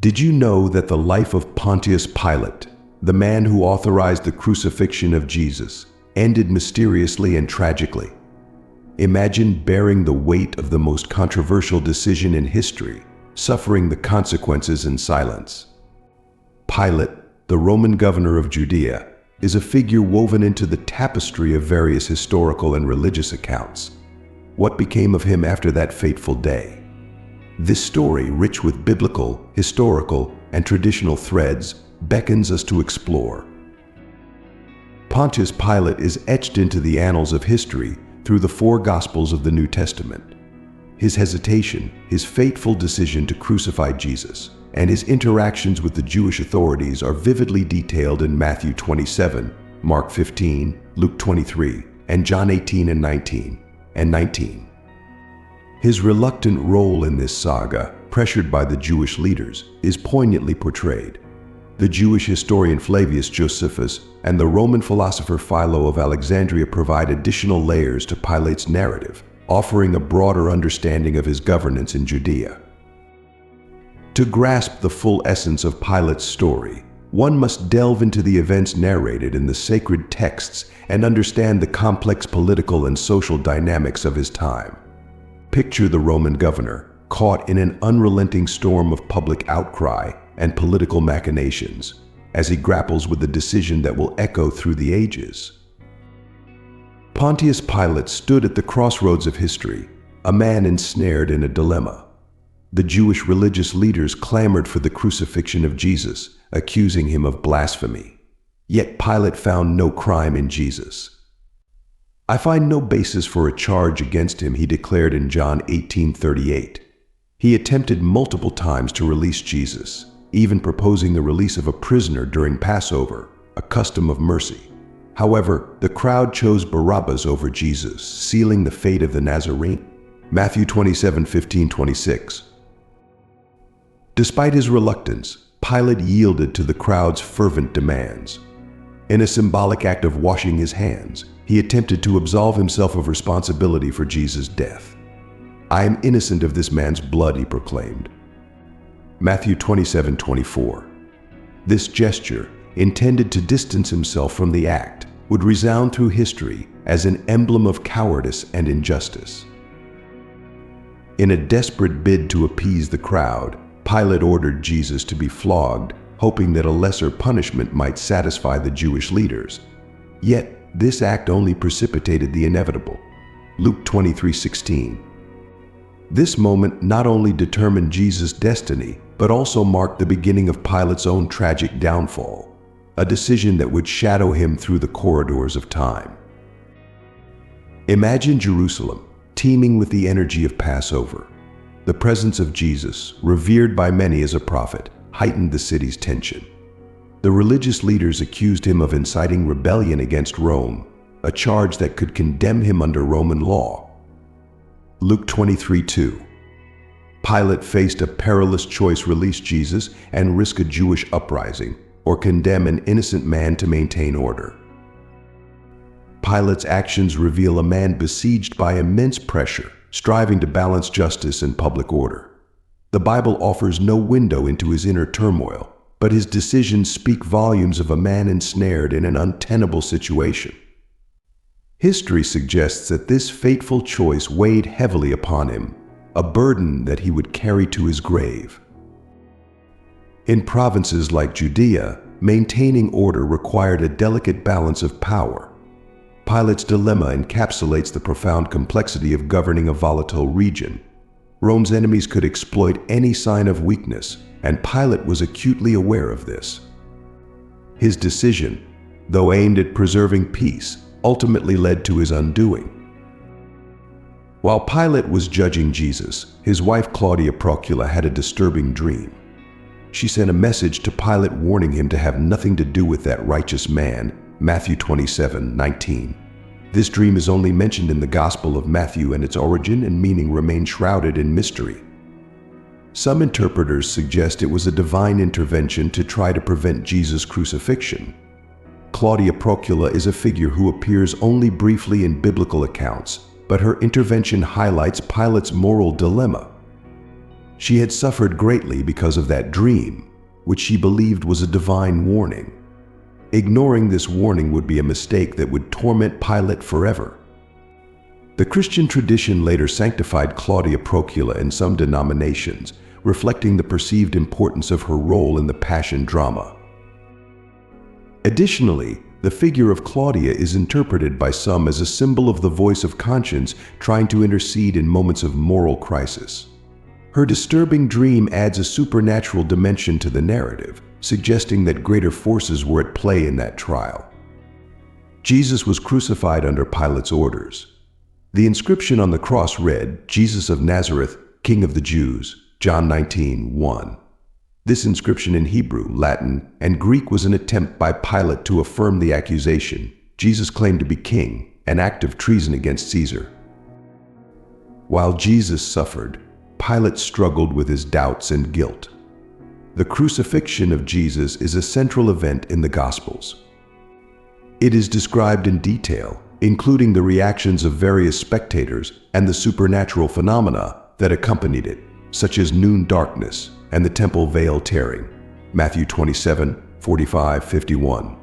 Did you know that the life of Pontius Pilate, the man who authorized the crucifixion of Jesus, ended mysteriously and tragically? Imagine bearing the weight of the most controversial decision in history, suffering the consequences in silence. Pilate, the Roman governor of Judea, is a figure woven into the tapestry of various historical and religious accounts. What became of him after that fateful day? This story, rich with biblical, historical, and traditional threads, beckons us to explore. Pontius Pilate is etched into the annals of history through the four Gospels of the New Testament. His hesitation, his fateful decision to crucify Jesus, and his interactions with the Jewish authorities are vividly detailed in Matthew 27, Mark 15, Luke 23, and John 18 and 19. His reluctant role in this saga, pressured by the Jewish leaders, is poignantly portrayed. The Jewish historian Flavius Josephus and the Roman philosopher Philo of Alexandria provide additional layers to Pilate's narrative, offering a broader understanding of his governance in Judea. To grasp the full essence of Pilate's story, one must delve into the events narrated in the sacred texts and understand the complex political and social dynamics of his time. Picture the Roman governor, caught in an unrelenting storm of public outcry and political machinations, as he grapples with a decision that will echo through the ages. Pontius Pilate stood at the crossroads of history, a man ensnared in a dilemma. The Jewish religious leaders clamored for the crucifixion of Jesus, accusing him of blasphemy. Yet Pilate found no crime in Jesus. "I find no basis for a charge against him," he declared in John 18:38. He attempted multiple times to release Jesus, even proposing the release of a prisoner during Passover, a custom of mercy. However, the crowd chose Barabbas over Jesus, sealing the fate of the Nazarene. Matthew 27:15-26. Despite his reluctance, Pilate yielded to the crowd's fervent demands. In a symbolic act of washing his hands, he attempted to absolve himself of responsibility for Jesus' death. "I am innocent of this man's blood," he proclaimed. Matthew 27:24. This gesture, intended to distance himself from the act, would resound through history as an emblem of cowardice and injustice. In a desperate bid to appease the crowd, Pilate ordered Jesus to be flogged, hoping that a lesser punishment might satisfy the Jewish leaders. Yet, this act only precipitated the inevitable. Luke 23:16. This moment not only determined Jesus' destiny, but also marked the beginning of Pilate's own tragic downfall, a decision that would shadow him through the corridors of time. Imagine Jerusalem, teeming with the energy of Passover. The presence of Jesus, revered by many as a prophet, heightened the city's tension. The religious leaders accused him of inciting rebellion against Rome, a charge that could condemn him under Roman law. Luke 23:2. Pilate faced a perilous choice: release Jesus and risk a Jewish uprising, or condemn an innocent man to maintain order. Pilate's actions reveal a man besieged by immense pressure, striving to balance justice and public order. The Bible offers no window into his inner turmoil, but his decisions speak volumes of a man ensnared in an untenable situation. History suggests that this fateful choice weighed heavily upon him, a burden that he would carry to his grave. In provinces like Judea, maintaining order required a delicate balance of power. Pilate's dilemma encapsulates the profound complexity of governing a volatile region. Rome's enemies could exploit any sign of weakness, and Pilate was acutely aware of this. His decision, though aimed at preserving peace, ultimately led to his undoing. While Pilate was judging Jesus, his wife Claudia Procula had a disturbing dream. She sent a message to Pilate warning him to have nothing to do with that righteous man, Matthew 27:19. This dream is only mentioned in the Gospel of Matthew, and its origin and meaning remain shrouded in mystery. Some interpreters suggest it was a divine intervention to try to prevent Jesus' crucifixion. Claudia Procula is a figure who appears only briefly in biblical accounts, but her intervention highlights Pilate's moral dilemma. She had suffered greatly because of that dream, which she believed was a divine warning. Ignoring this warning would be a mistake that would torment Pilate forever. The Christian tradition later sanctified Claudia Procula in some denominations, reflecting the perceived importance of her role in the Passion drama. Additionally, the figure of Claudia is interpreted by some as a symbol of the voice of conscience trying to intercede in moments of moral crisis. Her disturbing dream adds a supernatural dimension to the narrative, suggesting that greater forces were at play in that trial. Jesus was crucified under Pilate's orders. The inscription on the cross read, "Jesus of Nazareth, King of the Jews," John 19:1. This inscription in Hebrew, Latin, and Greek was an attempt by Pilate to affirm the accusation. Jesus claimed to be king, an act of treason against Caesar. While Jesus suffered, Pilate struggled with his doubts and guilt. The crucifixion of Jesus is a central event in the Gospels. It is described in detail, including the reactions of various spectators and the supernatural phenomena that accompanied it, such as noon darkness and the temple veil tearing, Matthew 27:45-51.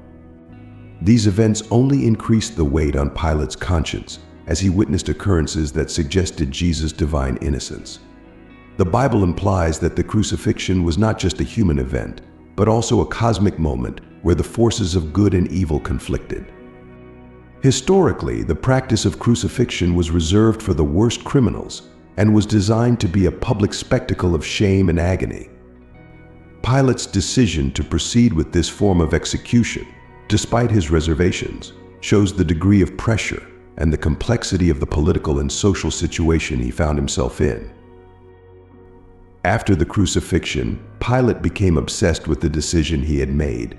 These events only increased the weight on Pilate's conscience as he witnessed occurrences that suggested Jesus' divine innocence. The Bible implies that the crucifixion was not just a human event, but also a cosmic moment where the forces of good and evil conflicted. Historically, the practice of crucifixion was reserved for the worst criminals and was designed to be a public spectacle of shame and agony. Pilate's decision to proceed with this form of execution, despite his reservations, shows the degree of pressure and the complexity of the political and social situation he found himself in. After the crucifixion, Pilate became obsessed with the decision he had made.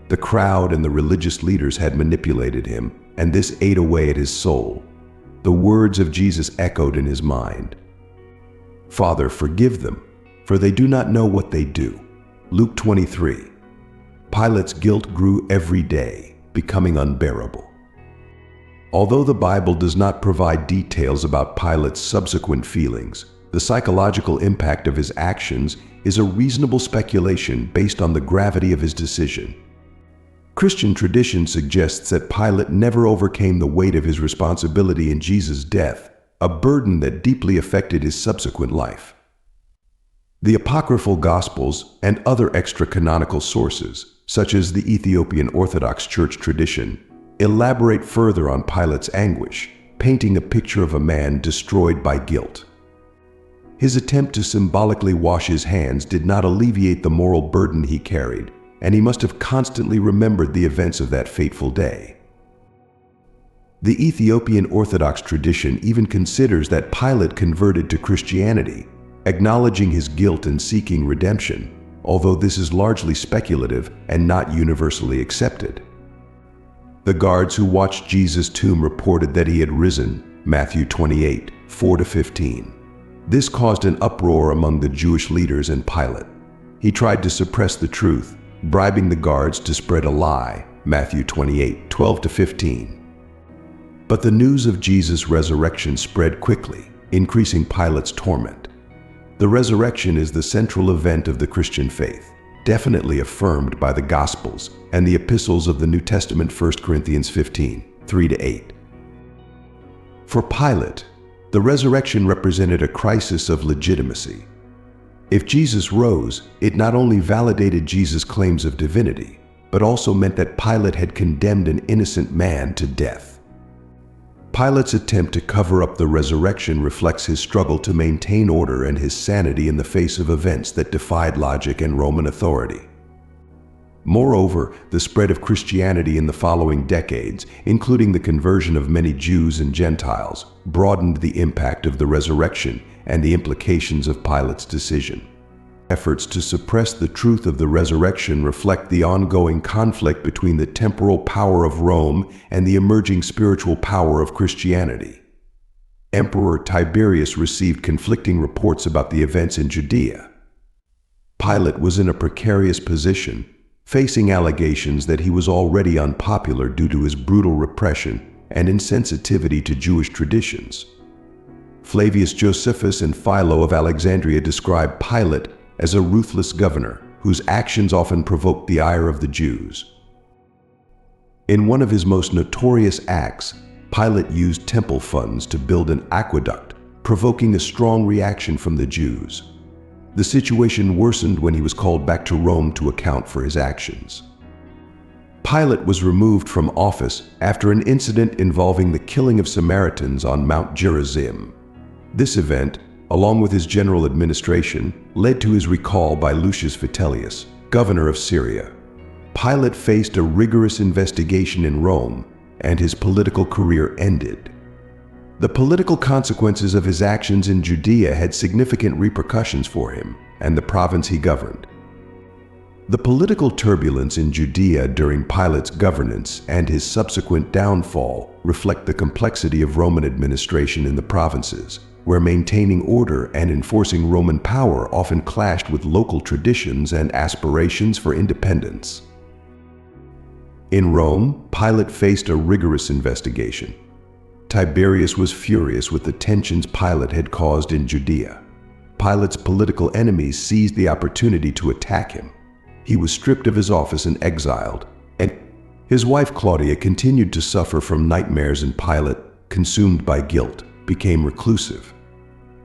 The crowd and the religious leaders had manipulated him, and this ate away at his soul. The words of Jesus echoed in his mind. "Father, forgive them, for they do not know what they do." Luke 23. Pilate's guilt grew every day, becoming unbearable. Although the Bible does not provide details about Pilate's subsequent feelings, the psychological impact of his actions is a reasonable speculation based on the gravity of his decision. Christian tradition suggests that Pilate never overcame the weight of his responsibility in Jesus' death, a burden that deeply affected his subsequent life. The apocryphal Gospels and other extra-canonical sources, such as the Ethiopian Orthodox Church tradition, elaborate further on Pilate's anguish, painting a picture of a man destroyed by guilt. His attempt to symbolically wash his hands did not alleviate the moral burden he carried, and he must have constantly remembered the events of that fateful day. The Ethiopian Orthodox tradition even considers that Pilate converted to Christianity, acknowledging his guilt and seeking redemption, although this is largely speculative and not universally accepted. The guards who watched Jesus' tomb reported that he had risen, Matthew 28:4-15. This caused an uproar among the Jewish leaders and Pilate. He tried to suppress the truth, bribing the guards to spread a lie, Matthew 28:12-15. But the news of Jesus' resurrection spread quickly, increasing Pilate's torment. The resurrection is the central event of the Christian faith, definitely affirmed by the Gospels and the epistles of the New Testament, 1 Corinthians 15:3-8. For Pilate, the resurrection represented a crisis of legitimacy. If Jesus rose, it not only validated Jesus' claims of divinity, but also meant that Pilate had condemned an innocent man to death. Pilate's attempt to cover up the resurrection reflects his struggle to maintain order and his sanity in the face of events that defied logic and Roman authority. Moreover, the spread of Christianity in the following decades, including the conversion of many Jews and Gentiles, broadened the impact of the resurrection and the implications of Pilate's decision. Efforts to suppress the truth of the resurrection reflect the ongoing conflict between the temporal power of Rome and the emerging spiritual power of Christianity. Emperor Tiberius received conflicting reports about the events in Judea. Pilate was in a precarious position, facing allegations that he was already unpopular due to his brutal repression and insensitivity to Jewish traditions. Flavius Josephus and Philo of Alexandria describe Pilate as a ruthless governor whose actions often provoked the ire of the Jews. In one of his most notorious acts, Pilate used temple funds to build an aqueduct, provoking a strong reaction from the Jews. The situation worsened when he was called back to Rome to account for his actions. Pilate was removed from office after an incident involving the killing of Samaritans on Mount Gerizim. This event, along with his general administration, led to his recall by Lucius Vitellius, governor of Syria. Pilate faced a rigorous investigation in Rome, and his political career ended. The political consequences of his actions in Judea had significant repercussions for him and the province he governed. The political turbulence in Judea during Pilate's governance and his subsequent downfall reflect the complexity of Roman administration in the provinces, where maintaining order and enforcing Roman power often clashed with local traditions and aspirations for independence. In Rome, Pilate faced a rigorous investigation. Tiberius was furious with the tensions Pilate had caused in Judea. Pilate's political enemies seized the opportunity to attack him. He was stripped of his office and exiled, and his wife Claudia continued to suffer from nightmares, and Pilate, consumed by guilt, became reclusive.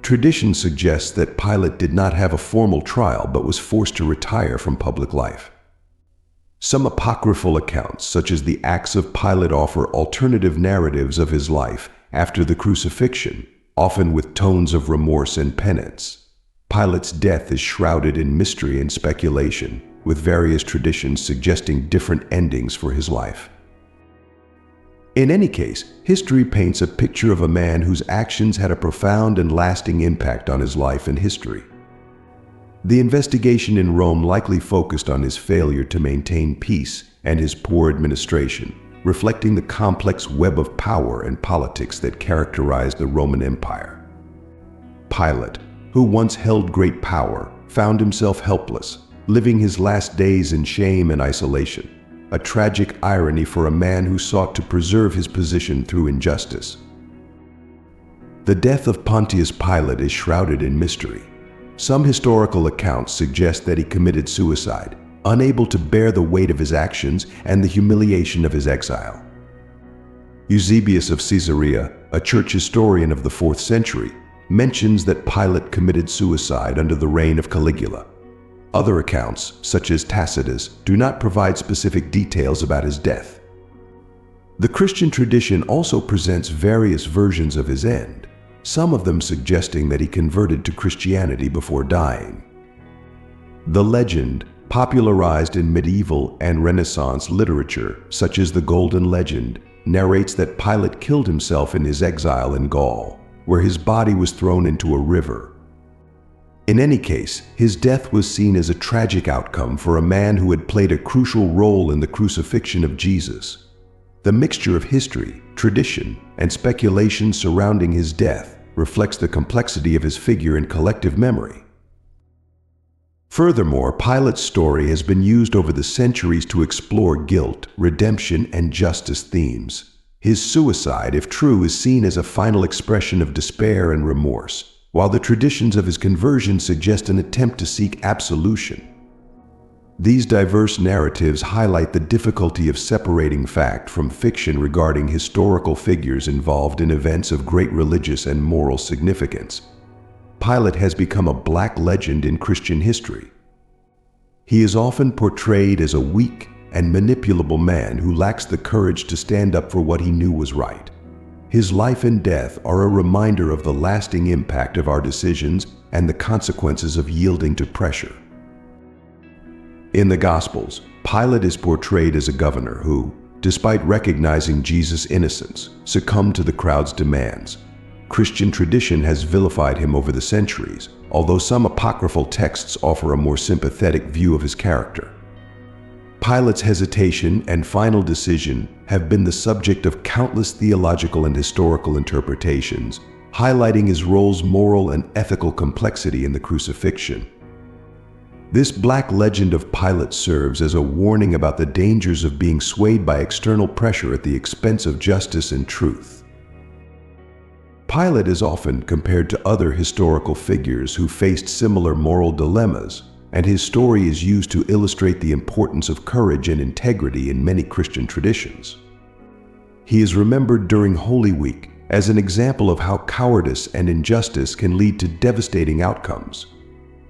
Tradition suggests that Pilate did not have a formal trial but was forced to retire from public life. Some apocryphal accounts, such as the Acts of Pilate, offer alternative narratives of his life after the crucifixion, often with tones of remorse and penance. Pilate's death is shrouded in mystery and speculation, with various traditions suggesting different endings for his life. In any case, history paints a picture of a man whose actions had a profound and lasting impact on his life and history. The investigation in Rome likely focused on his failure to maintain peace and his poor administration, reflecting the complex web of power and politics that characterized the Roman Empire. Pilate, who once held great power, found himself helpless, living his last days in shame and isolation, a tragic irony for a man who sought to preserve his position through injustice. The death of Pontius Pilate is shrouded in mystery. Some historical accounts suggest that he committed suicide, unable to bear the weight of his actions and the humiliation of his exile. Eusebius of Caesarea, a church historian of the 4th century, mentions that Pilate committed suicide under the reign of Caligula. Other accounts, such as Tacitus, do not provide specific details about his death. The Christian tradition also presents various versions of his end, some of them suggesting that he converted to Christianity before dying. The legend, popularized in medieval and Renaissance literature, such as the Golden Legend, narrates that Pilate killed himself in his exile in Gaul, where his body was thrown into a river. In any case, his death was seen as a tragic outcome for a man who had played a crucial role in the crucifixion of Jesus. The mixture of history, tradition, and speculation surrounding his death reflects the complexity of his figure in collective memory. Furthermore, Pilate's story has been used over the centuries to explore guilt, redemption, and justice themes. His suicide, if true, is seen as a final expression of despair and remorse, while the traditions of his conversion suggest an attempt to seek absolution. These diverse narratives highlight the difficulty of separating fact from fiction regarding historical figures involved in events of great religious and moral significance. Pilate has become a black legend in Christian history. He is often portrayed as a weak and manipulable man who lacks the courage to stand up for what he knew was right. His life and death are a reminder of the lasting impact of our decisions and the consequences of yielding to pressure. In the Gospels, Pilate is portrayed as a governor who, despite recognizing Jesus' innocence, succumbed to the crowd's demands. Christian tradition has vilified him over the centuries, although some apocryphal texts offer a more sympathetic view of his character. Pilate's hesitation and final decision have been the subject of countless theological and historical interpretations, highlighting his role's moral and ethical complexity in the crucifixion. This black legend of Pilate serves as a warning about the dangers of being swayed by external pressure at the expense of justice and truth. Pilate is often compared to other historical figures who faced similar moral dilemmas, and his story is used to illustrate the importance of courage and integrity in many Christian traditions. He is remembered during Holy Week as an example of how cowardice and injustice can lead to devastating outcomes.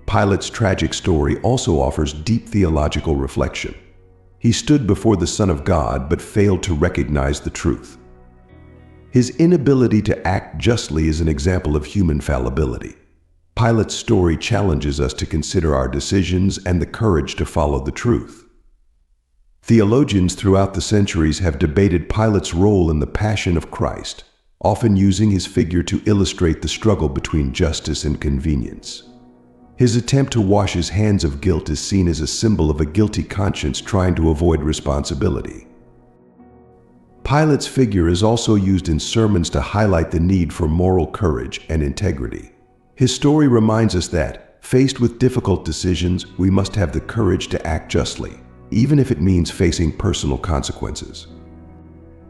Pilate's tragic story also offers deep theological reflection. He stood before the Son of God but failed to recognize the truth. His inability to act justly is an example of human fallibility. Pilate's story challenges us to consider our decisions and the courage to follow the truth. Theologians throughout the centuries have debated Pilate's role in the Passion of Christ, often using his figure to illustrate the struggle between justice and convenience. His attempt to wash his hands of guilt is seen as a symbol of a guilty conscience trying to avoid responsibility. Pilate's figure is also used in sermons to highlight the need for moral courage and integrity. His story reminds us that, faced with difficult decisions, we must have the courage to act justly, even if it means facing personal consequences.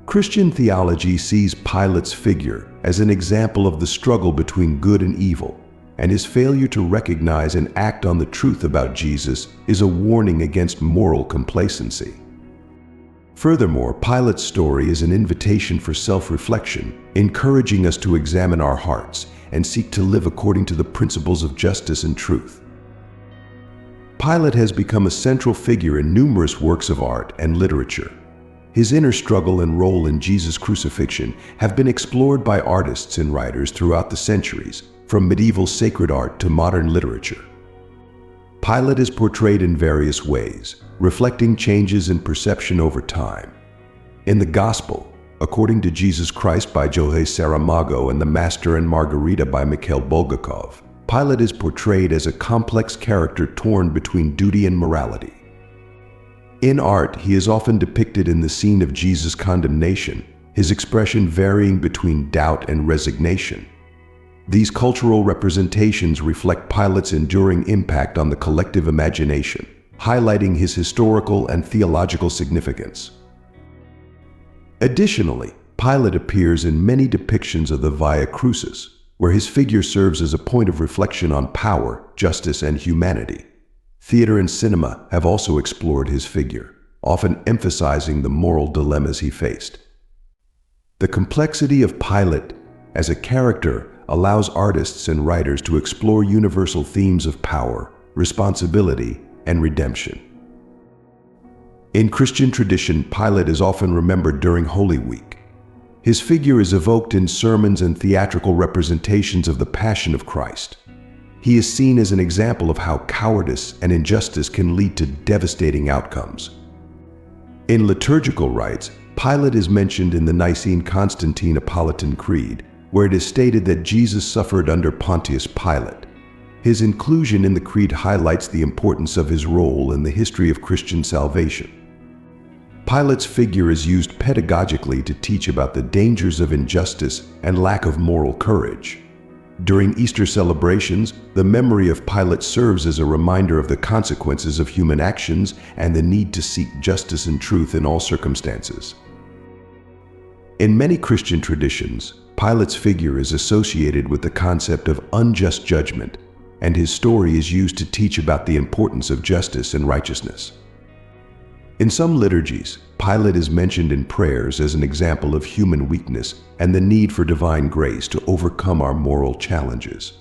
Christian theology sees Pilate's figure as an example of the struggle between good and evil, and his failure to recognize and act on the truth about Jesus is a warning against moral complacency. Furthermore, Pilate's story is an invitation for self-reflection, encouraging us to examine our hearts and seek to live according to the principles of justice and truth. Pilate has become a central figure in numerous works of art and literature. His inner struggle and role in Jesus' crucifixion have been explored by artists and writers throughout the centuries, from medieval sacred art to modern literature. Pilate is portrayed in various ways, reflecting changes in perception over time. In the Gospel, according to Jesus Christ by Jose Saramago and The Master and Margarita by Mikhail Bulgakov, Pilate is portrayed as a complex character torn between duty and morality. In art, he is often depicted in the scene of Jesus' condemnation, his expression varying between doubt and resignation. These cultural representations reflect Pilate's enduring impact on the collective imagination, highlighting his historical and theological significance. Additionally, Pilate appears in many depictions of the Via Crucis, where his figure serves as a point of reflection on power, justice, and humanity. Theater and cinema have also explored his figure, often emphasizing the moral dilemmas he faced. The complexity of Pilate as a character allows artists and writers to explore universal themes of power, responsibility, and redemption. In Christian tradition, Pilate is often remembered during Holy Week. His figure is evoked in sermons and theatrical representations of the Passion of Christ. He is seen as an example of how cowardice and injustice can lead to devastating outcomes. In liturgical rites, Pilate is mentioned in the Nicene-Constantine-Neapolitan Creed, where it is stated that Jesus suffered under Pontius Pilate. His inclusion in the creed highlights the importance of his role in the history of Christian salvation. Pilate's figure is used pedagogically to teach about the dangers of injustice and lack of moral courage. During Easter celebrations, the memory of Pilate serves as a reminder of the consequences of human actions and the need to seek justice and truth in all circumstances. In many Christian traditions, Pilate's figure is associated with the concept of unjust judgment, and his story is used to teach about the importance of justice and righteousness. In some liturgies, Pilate is mentioned in prayers as an example of human weakness and the need for divine grace to overcome our moral challenges.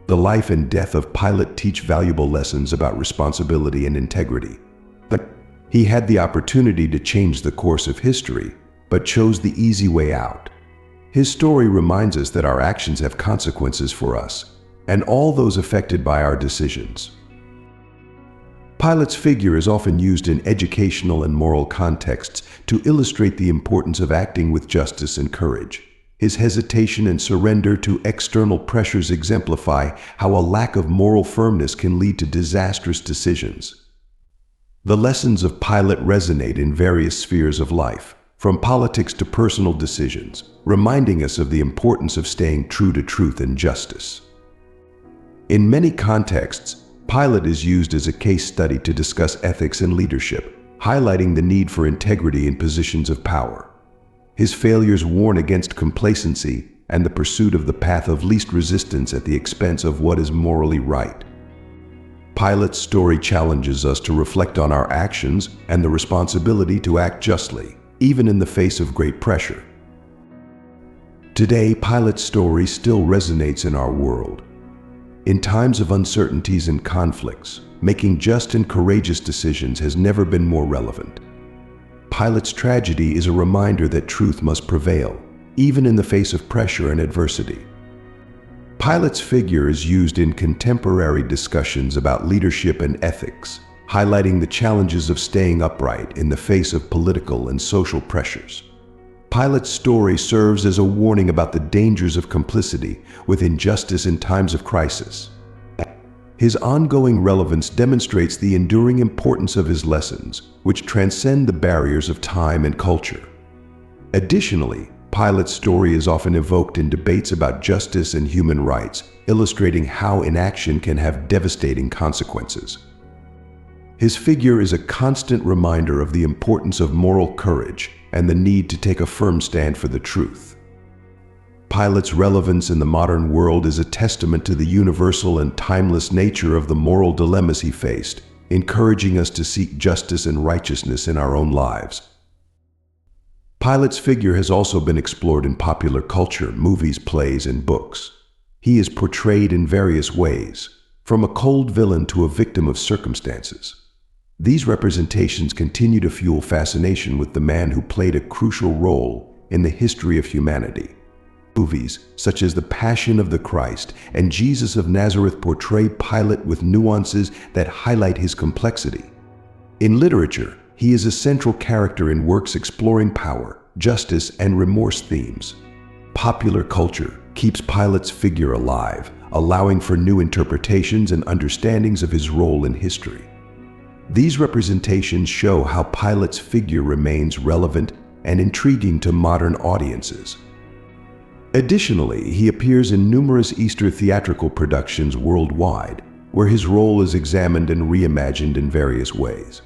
The life and death of Pilate teach valuable lessons about responsibility and integrity. He had the opportunity to change the course of history, but chose the easy way out. His story reminds us that our actions have consequences for us, and all those affected by our decisions. Pilate's figure is often used in educational and moral contexts to illustrate the importance of acting with justice and courage. His hesitation and surrender to external pressures exemplify how a lack of moral firmness can lead to disastrous decisions. The lessons of Pilate resonate in various spheres of life, from politics to personal decisions, reminding us of the importance of staying true to truth and justice. In many contexts, Pilate is used as a case study to discuss ethics and leadership, highlighting the need for integrity in positions of power. His failures warn against complacency and the pursuit of the path of least resistance at the expense of what is morally right. Pilate's story challenges us to reflect on our actions and the responsibility to act justly, even in the face of great pressure. Today, Pilate's story still resonates in our world. In times of uncertainties and conflicts, making just and courageous decisions has never been more relevant. Pilate's tragedy is a reminder that truth must prevail, even in the face of pressure and adversity. Pilate's figure is used in contemporary discussions about leadership and ethics, highlighting the challenges of staying upright in the face of political and social pressures. Pilate's story serves as a warning about the dangers of complicity with injustice in times of crisis. His ongoing relevance demonstrates the enduring importance of his lessons, which transcend the barriers of time and culture. Additionally, Pilate's story is often evoked in debates about justice and human rights, illustrating how inaction can have devastating consequences. His figure is a constant reminder of the importance of moral courage and the need to take a firm stand for the truth. Pilate's relevance in the modern world is a testament to the universal and timeless nature of the moral dilemmas he faced, encouraging us to seek justice and righteousness in our own lives. Pilate's figure has also been explored in popular culture, movies, plays, and books. He is portrayed in various ways, from a cold villain to a victim of circumstances. These representations continue to fuel fascination with the man who played a crucial role in the history of humanity. Movies such as The Passion of the Christ and Jesus of Nazareth portray Pilate with nuances that highlight his complexity. In literature, he is a central character in works exploring power, justice, and remorse themes. Popular culture keeps Pilate's figure alive, allowing for new interpretations and understandings of his role in history. These representations show how Pilate's figure remains relevant and intriguing to modern audiences. Additionally, he appears in numerous Easter theatrical productions worldwide, where his role is examined and reimagined in various ways.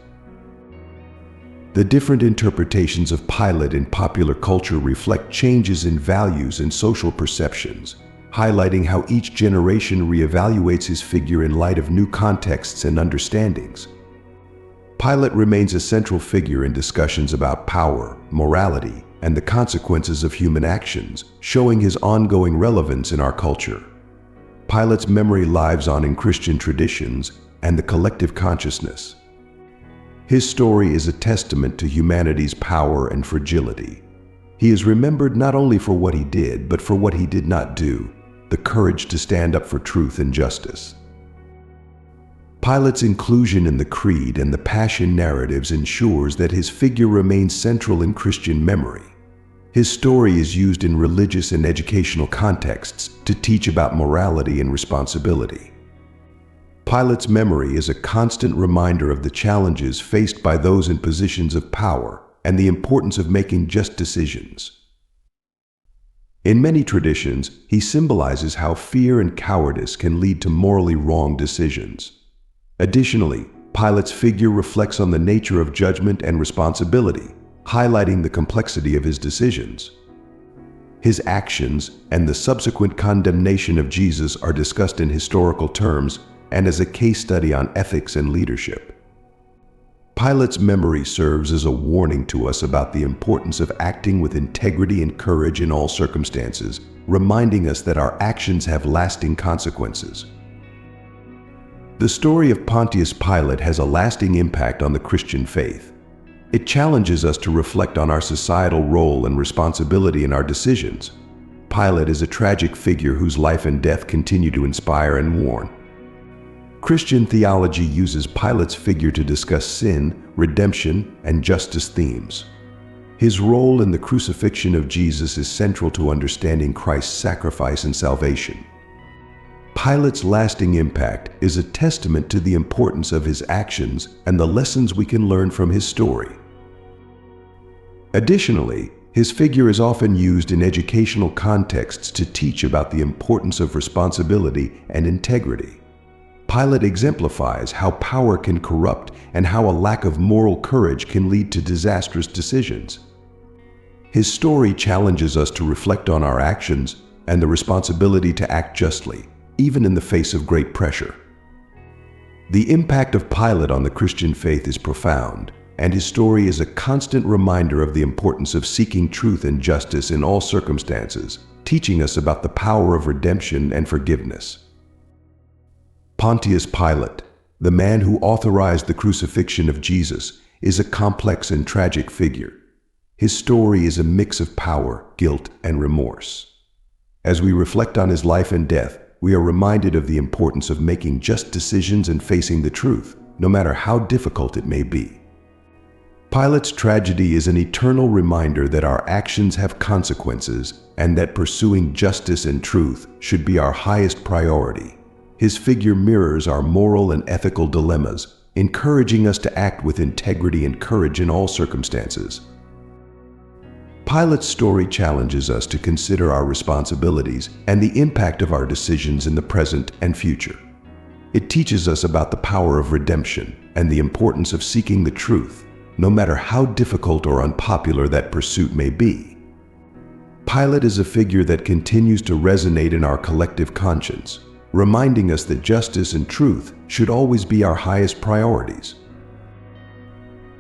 The different interpretations of Pilate in popular culture reflect changes in values and social perceptions, highlighting how each generation reevaluates his figure in light of new contexts and understandings. Pilate remains a central figure in discussions about power, morality, and the consequences of human actions, showing his ongoing relevance in our culture. Pilate's memory lives on in Christian traditions and the collective consciousness. His story is a testament to humanity's power and fragility. He is remembered not only for what he did, but for what he did not do, the courage to stand up for truth and justice. Pilate's inclusion in the Creed and the Passion narratives ensures that his figure remains central in Christian memory. His story is used in religious and educational contexts to teach about morality and responsibility. Pilate's memory is a constant reminder of the challenges faced by those in positions of power and the importance of making just decisions. In many traditions, he symbolizes how fear and cowardice can lead to morally wrong decisions. Additionally, Pilate's figure reflects on the nature of judgment and responsibility, highlighting the complexity of his decisions. His actions and the subsequent condemnation of Jesus are discussed in historical terms and as a case study on ethics and leadership. Pilate's memory serves as a warning to us about the importance of acting with integrity and courage in all circumstances, reminding us that our actions have lasting consequences. The story of Pontius Pilate has a lasting impact on the Christian faith. It challenges us to reflect on our societal role and responsibility in our decisions. Pilate is a tragic figure whose life and death continue to inspire and warn. Christian theology uses Pilate's figure to discuss sin, redemption, and justice themes. His role in the crucifixion of Jesus is central to understanding Christ's sacrifice and salvation. Pilate's lasting impact is a testament to the importance of his actions and the lessons we can learn from his story. Additionally, his figure is often used in educational contexts to teach about the importance of responsibility and integrity. Pilate exemplifies how power can corrupt and how a lack of moral courage can lead to disastrous decisions. His story challenges us to reflect on our actions and the responsibility to act justly, even in the face of great pressure. The impact of Pilate on the Christian faith is profound, and his story is a constant reminder of the importance of seeking truth and justice in all circumstances, teaching us about the power of redemption and forgiveness. Pontius Pilate, the man who authorized the crucifixion of Jesus, is a complex and tragic figure. His story is a mix of power, guilt, and remorse. As we reflect on his life and death, we are reminded of the importance of making just decisions and facing the truth, no matter how difficult it may be. Pilate's tragedy is an eternal reminder that our actions have consequences and that pursuing justice and truth should be our highest priority. His figure mirrors our moral and ethical dilemmas, encouraging us to act with integrity and courage in all circumstances. Pilate's story challenges us to consider our responsibilities and the impact of our decisions in the present and future. It teaches us about the power of redemption and the importance of seeking the truth, no matter how difficult or unpopular that pursuit may be. Pilate is a figure that continues to resonate in our collective conscience, reminding us that justice and truth should always be our highest priorities.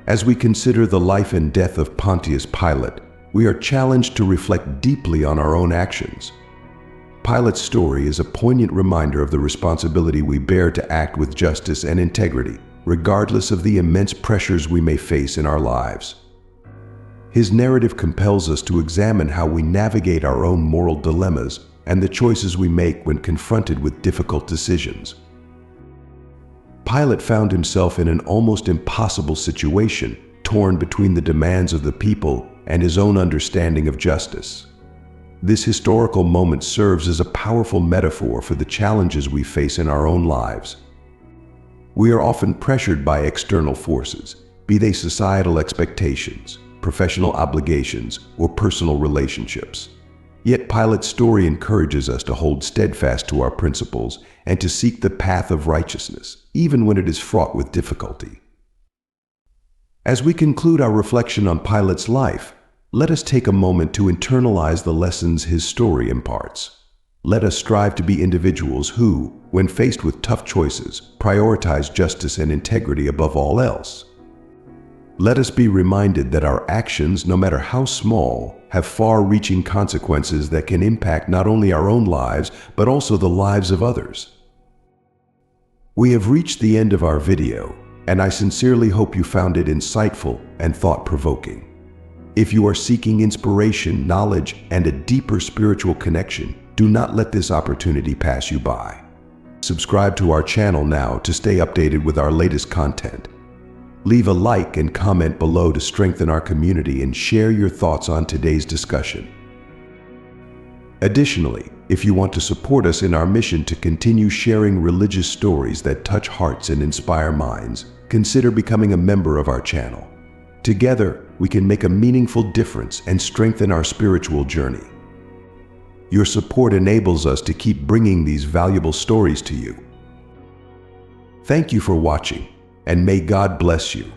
As we consider the life and death of Pontius Pilate, we are challenged to reflect deeply on our own actions. Pilate's story is a poignant reminder of the responsibility we bear to act with justice and integrity, regardless of the immense pressures we may face in our lives. His narrative compels us to examine how we navigate our own moral dilemmas and the choices we make when confronted with difficult decisions. Pilate found himself in an almost impossible situation, torn between the demands of the people and his own understanding of justice. This historical moment serves as a powerful metaphor for the challenges we face in our own lives. We are often pressured by external forces, be they societal expectations, professional obligations, or personal relationships. Yet Pilate's story encourages us to hold steadfast to our principles and to seek the path of righteousness, even when it is fraught with difficulty. As we conclude our reflection on Pilate's life, let us take a moment to internalize the lessons his story imparts. Let us strive to be individuals who, when faced with tough choices, prioritize justice and integrity above all else. Let us be reminded that our actions, no matter how small, have far-reaching consequences that can impact not only our own lives, but also the lives of others. We have reached the end of our video, and I sincerely hope you found it insightful and thought-provoking. If you are seeking inspiration, knowledge, and a deeper spiritual connection, do not let this opportunity pass you by. Subscribe to our channel now to stay updated with our latest content. Leave a like and comment below to strengthen our community and share your thoughts on today's discussion. Additionally, if you want to support us in our mission to continue sharing religious stories that touch hearts and inspire minds, consider becoming a member of our channel. Together, we can make a meaningful difference and strengthen our spiritual journey. Your support enables us to keep bringing these valuable stories to you. Thank you for watching, and may God bless you.